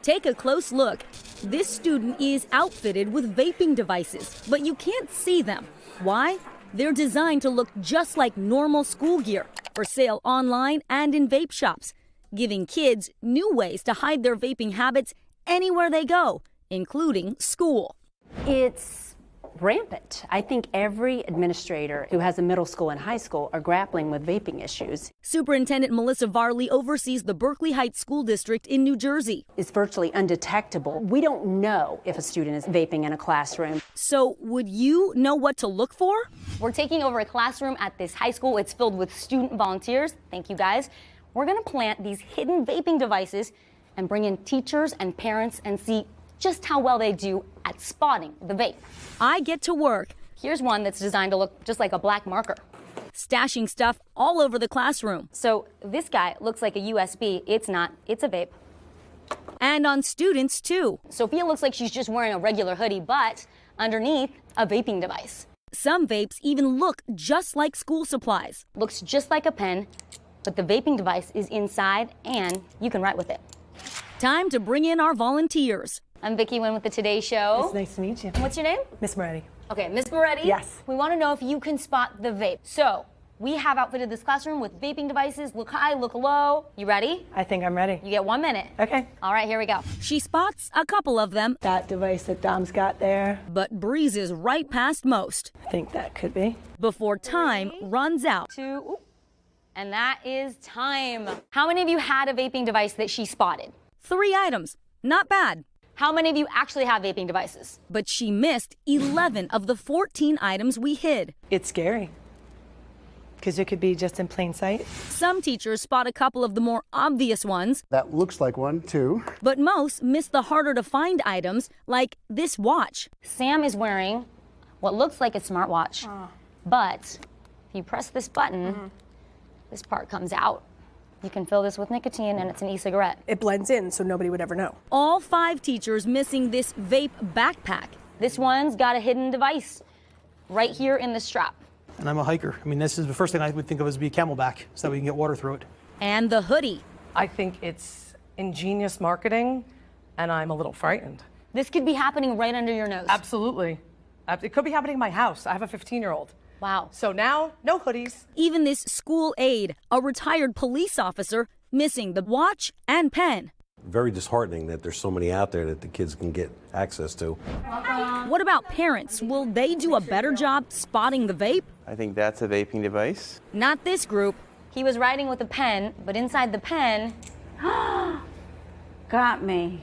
Take a close look. This student is outfitted with vaping devices, but you can't see them. Why? They're designed to look just like normal school gear, for sale online and in vape shops, giving kids new ways to hide their vaping habits anywhere they go, including school. It's rampant. I think every administrator who has a middle school and high school are grappling with vaping issues. Superintendent Melissa Varley oversees the Berkeley Heights School District in New Jersey. It's virtually undetectable. We don't know if a student is vaping in a classroom. So would you know what to look for? We're taking over a classroom at this high school. It's filled with student volunteers. Thank you, guys. We're going to plant these hidden vaping devices and bring in teachers and parents and see just how well they do at spotting the vape. I get to work. Here's one that's designed to look just like a black marker. Stashing stuff all over the classroom. So this guy looks like a USB. It's not. It's a vape. And on students, too. Sophia looks like she's just wearing a regular hoodie, but underneath, a vaping device. Some vapes even look just like school supplies. Looks just like a pen, but the vaping device is inside and you can write with it. Time to bring in our volunteers. I'm Vicky Nguyen with the Today Show. It's nice to meet you. What's your name? Miss Moretti. Okay, Miss Moretti. Yes. We want to know if you can spot the vape. So, we have outfitted this classroom with vaping devices. Look high, look low. You ready? I think I'm ready. You get 1 minute. Okay. All right, here we go. She spots a couple of them, That device that Dom's got there, but breezes right past most I think that could be. before time runs out. And that is time. How many of you had a vaping device that she spotted? 3 items. Not bad. How many of you actually have vaping devices? But she missed 11 of the 14 items we hid. It's scary. Because it could be just in plain sight. Some teachers spot a couple of the more obvious ones, That looks like one, too. but most miss the harder to find items like this watch. Sam is wearing what looks like a smartwatch, but if you press this button, this part comes out. You can fill this with nicotine and it's an e-cigarette. It blends in so nobody would ever know. All 5 teachers missing this vape backpack. This one's got a hidden device right here in the strap. And I'm a hiker. I mean, this is the first thing I would think of as be a camelback, so that we can get water through it. And the hoodie. I think it's ingenious marketing, and I'm a little frightened. This could be happening right under your nose. Absolutely. It could be happening in my house. I have a 15-year-old. Wow. So now, no hoodies. Even this school aide, a retired police officer, missing the watch and pen. Very disheartening that there's so many out there that the kids can get access to. What about parents? Will they do a better job spotting the vape? I think that's a vaping device. Not this group. He was writing with a pen, but inside the pen... Got me.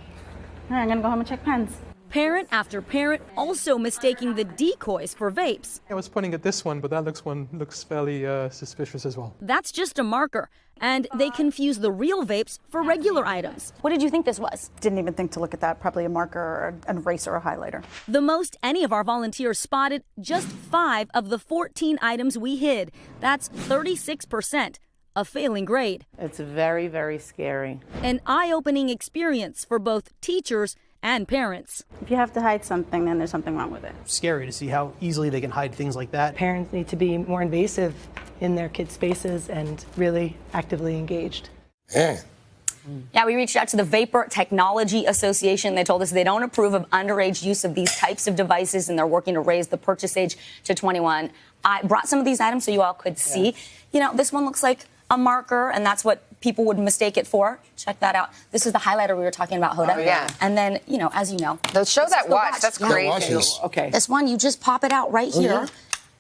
All right, I'm gonna go home and check pens. Parent after parent also mistaking the decoys for vapes. I was pointing at this one, but that looks fairly suspicious as well. That's just a marker, and they confuse the real vapes for regular items. What did you think this was? Didn't even think to look at that. Probably a marker or an eraser or a highlighter. The most any of our volunteers spotted, just 5 of the 14 items we hid. That's 36%, a failing grade. It's very, very scary. An eye-opening experience for both teachers and parents. If you have to hide something, then there's something wrong with it. Scary to see how easily they can hide things like that. Parents need to be more invasive in their kids' spaces and really actively engaged. Yeah, we reached out to the Vapor Technology Association. They told us they don't approve of underage use of these types of devices, and they're working to raise the purchase age to 21. I brought some of these items so you all could see. You know, this one looks like a marker, and that's what people would mistake it for. Check that out. This is the highlighter we were talking about, Hoda. Oh, yeah. And then, you know, as you know. Show that watch. That's Yeah. crazy. Okay. This one, you just pop it out right here,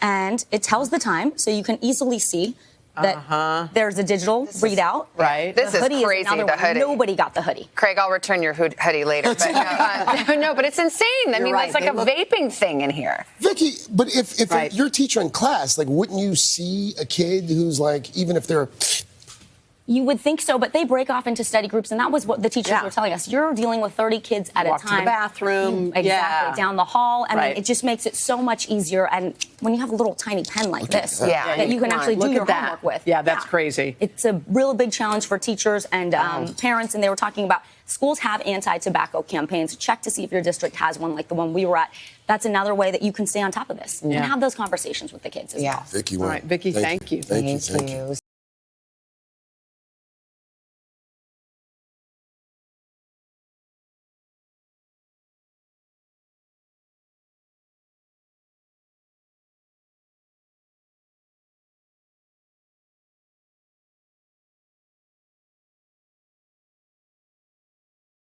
and it tells the time, so you can easily see that there's a digital readout. Right. This is crazy, the hoodie. Nobody got the hoodie. Craig, I'll return your hoodie later. But no, but it's insane. I mean, right. it's like a vaping thing in here. Vicky, but if you're a teacher in class, like, wouldn't you see a kid who's like, even if they're... You would think so, but they break off into study groups, and that was what the teachers were telling us. You're dealing with 30 kids at Walk a time. to the bathroom. Exactly, down the hall. I mean, Right. it just makes it so much easier. And when you have a little tiny pen like this that you can actually do Look your at that. homework with. Yeah, that's crazy. It's a real big challenge for teachers and parents, and they were talking about schools have anti-tobacco campaigns. Check to see if your district has one like the one we were at. That's another way that you can stay on top of this and have those conversations with the kids as well. Vicky, All right, Vicky, thank you. Thank you.